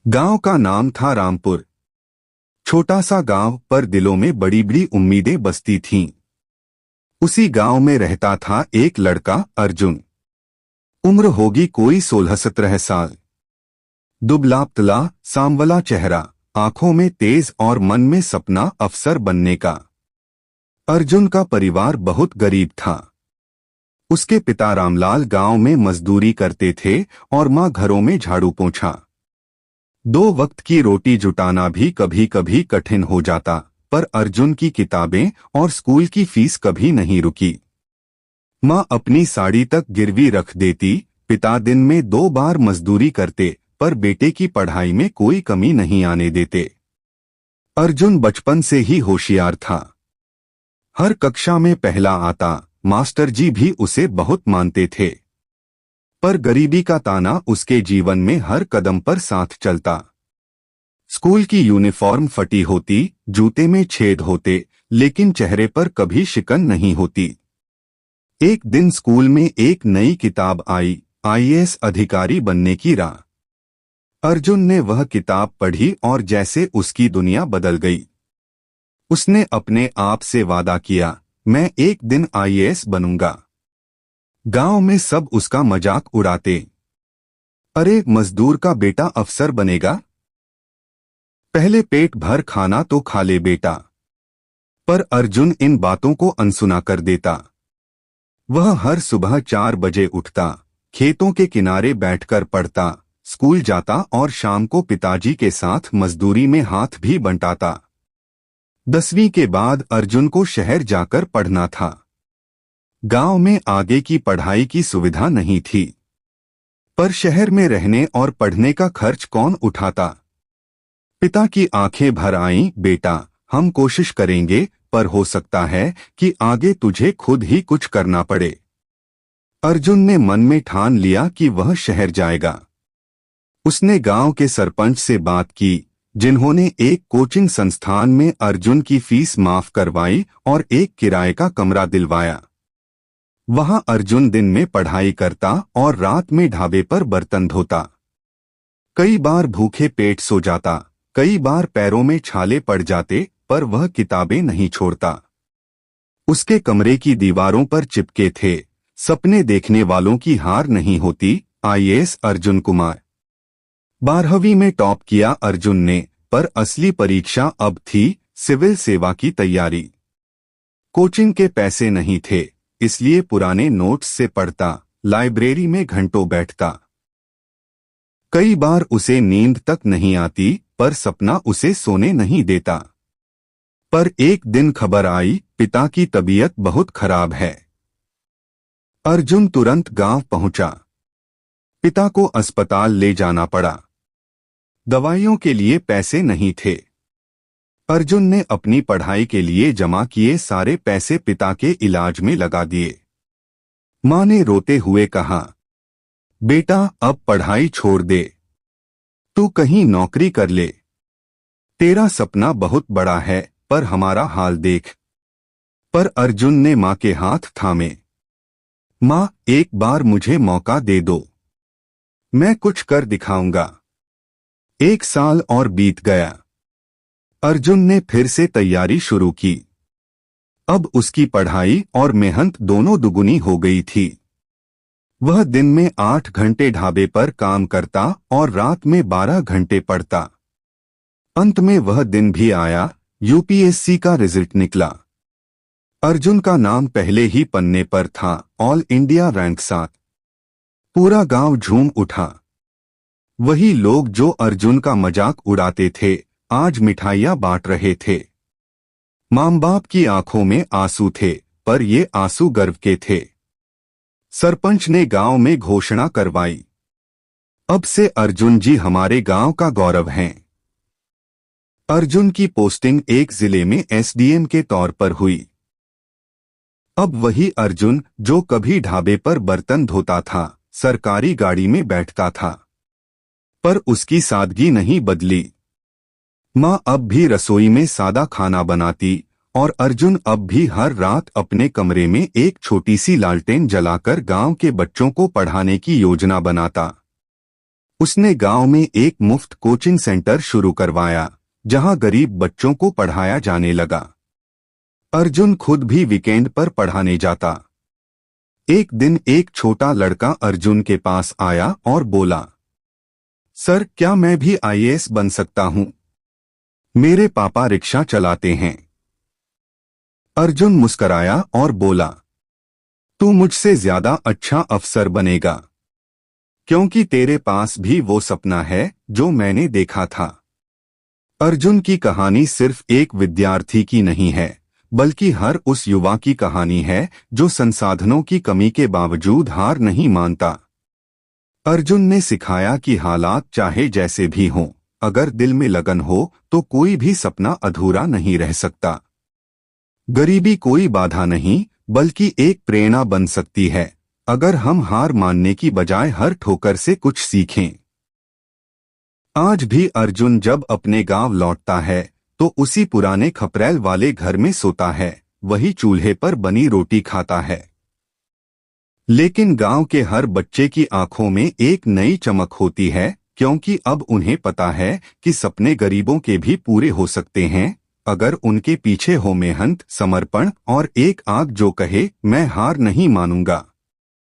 गांव का नाम था रामपुर। छोटा सा गांव, पर दिलों में बड़ी बड़ी उम्मीदें बसती थीं। उसी गांव में रहता था एक लड़का, अर्जुन। उम्र होगी कोई 16-17 साल। दुबला पतला, सांवला चेहरा, आंखों में तेज और मन में सपना अफसर बनने का। अर्जुन का परिवार बहुत गरीब था। उसके पिता रामलाल गांव में मजदूरी करते थे और मां घरों में झाड़ू पोंछा। 2 वक्त की रोटी जुटाना भी कभी कभी कठिन हो जाता, पर अर्जुन की किताबें और स्कूल की फीस कभी नहीं रुकी। माँ अपनी साड़ी तक गिरवी रख देती। पिता दिन में 2 बार मजदूरी करते, पर बेटे की पढ़ाई में कोई कमी नहीं आने देते। अर्जुन बचपन से ही होशियार था। हर कक्षा में पहला आता, मास्टर जी भी उसे बहुत मानते थे। पर गरीबी का ताना उसके जीवन में हर कदम पर साथ चलता। स्कूल की यूनिफॉर्म फटी होती, जूते में छेद होते, लेकिन चेहरे पर कभी शिकन नहीं होती। एक दिन स्कूल में एक नई किताब आई, आईएएस अधिकारी बनने की राह। अर्जुन ने वह किताब पढ़ी और जैसे उसकी दुनिया बदल गई। उसने अपने आप से वादा किया, मैं एक दिन आईएएस बनूंगा। गांव में सब उसका मजाक उड़ाते। अरे, मजदूर का बेटा अफसर बनेगा? पहले पेट भर खाना तो खा ले बेटा। पर अर्जुन इन बातों को अनसुना कर देता। वह हर सुबह 4 बजे उठता, खेतों के किनारे बैठकर पढ़ता, स्कूल जाता और शाम को पिताजी के साथ मजदूरी में हाथ भी बंटाता। 10वीं के बाद अर्जुन को शहर जाकर पढ़ना था। गांव में आगे की पढ़ाई की सुविधा नहीं थी, पर शहर में रहने और पढ़ने का खर्च कौन उठाता। पिता की आंखें भर आईं, बेटा, हम कोशिश करेंगे, पर हो सकता है कि आगे तुझे खुद ही कुछ करना पड़े। अर्जुन ने मन में ठान लिया कि वह शहर जाएगा। उसने गांव के सरपंच से बात की, जिन्होंने एक कोचिंग संस्थान में अर्जुन की फीस माफ करवाई और एक किराए का कमरा दिलवाया। वहां अर्जुन दिन में पढ़ाई करता और रात में ढाबे पर बर्तन धोता। कई बार भूखे पेट सो जाता, कई बार पैरों में छाले पड़ जाते, पर वह किताबें नहीं छोड़ता। उसके कमरे की दीवारों पर चिपके थे, सपने देखने वालों की हार नहीं होती, आईएएस अर्जुन कुमार। 12वीं में टॉप किया अर्जुन ने, पर असली परीक्षा अब थी, सिविल सेवा की तैयारी। कोचिंग के पैसे नहीं थे, इसलिए पुराने नोट्स से पढ़ता, लाइब्रेरी में घंटों बैठता। कई बार उसे नींद तक नहीं आती, पर सपना उसे सोने नहीं देता। पर एक दिन खबर आई, पिता की तबीयत बहुत खराब है। अर्जुन तुरंत गांव पहुंचा। पिता को अस्पताल ले जाना पड़ा। दवाइयों के लिए पैसे नहीं थे। अर्जुन ने अपनी पढ़ाई के लिए जमा किए सारे पैसे पिता के इलाज में लगा दिए। मां ने रोते हुए कहा, बेटा, अब पढ़ाई छोड़ दे, तू कहीं नौकरी कर ले। तेरा सपना बहुत बड़ा है, पर हमारा हाल देख। पर अर्जुन ने मां के हाथ थामे। मां, एक बार मुझे मौका दे दो, मैं कुछ कर दिखाऊंगा। 1 साल और बीत गया। अर्जुन ने फिर से तैयारी शुरू की। अब उसकी पढ़ाई और मेहनत दोनों दुगुनी हो गई थी। वह दिन में 8 घंटे ढाबे पर काम करता और रात में 12 घंटे पढ़ता। अंत में वह दिन भी आया, यूपीएससी का रिजल्ट निकला। अर्जुन का नाम पहले ही पन्ने पर था, ऑल इंडिया रैंक 7। पूरा गांव झूम उठा। वही लोग जो अर्जुन का मजाक उड़ाते थे, आज मिठाइयां बांट रहे थे। मां बाप की आंखों में आंसू थे, पर ये आंसू गर्व के थे। सरपंच ने गांव में घोषणा करवाई, अब से अर्जुन जी हमारे गांव का गौरव हैं। अर्जुन की पोस्टिंग एक जिले में एसडीएम के तौर पर हुई। अब वही अर्जुन जो कभी ढाबे पर बर्तन धोता था, सरकारी गाड़ी में बैठता था। पर उसकी सादगी नहीं बदली। मां अब भी रसोई में सादा खाना बनाती और अर्जुन अब भी हर रात अपने कमरे में एक छोटी सी लालटेन जलाकर गांव के बच्चों को पढ़ाने की योजना बनाता। उसने गांव में एक मुफ्त कोचिंग सेंटर शुरू करवाया, जहां गरीब बच्चों को पढ़ाया जाने लगा। अर्जुन खुद भी वीकेंड पर पढ़ाने जाता। एक दिन एक छोटा लड़का अर्जुन के पास आया और बोला, सर, क्या मैं भी आईएएस बन सकता हूं? मेरे पापा रिक्शा चलाते हैं। अर्जुन मुस्कराया और बोला, तू मुझसे ज्यादा अच्छा अफसर बनेगा, क्योंकि तेरे पास भी वो सपना है जो मैंने देखा था। अर्जुन की कहानी सिर्फ एक विद्यार्थी की नहीं है, बल्कि हर उस युवा की कहानी है जो संसाधनों की कमी के बावजूद हार नहीं मानता। अर्जुन ने सिखाया कि हालात चाहे जैसे भी हों, अगर दिल में लगन हो तो कोई भी सपना अधूरा नहीं रह सकता। गरीबी कोई बाधा नहीं, बल्कि एक प्रेरणा बन सकती है, अगर हम हार मानने की बजाय हर ठोकर से कुछ सीखें। आज भी अर्जुन जब अपने गांव लौटता है तो उसी पुराने खपरैल वाले घर में सोता है, वही चूल्हे पर बनी रोटी खाता है। लेकिन गांव के हर बच्चे की आंखों में एक नई चमक होती है, क्योंकि अब उन्हें पता है कि सपने गरीबों के भी पूरे हो सकते हैं, अगर उनके पीछे हो मेहनत, समर्पण और एक आग जो कहे, मैं हार नहीं मानूंगा।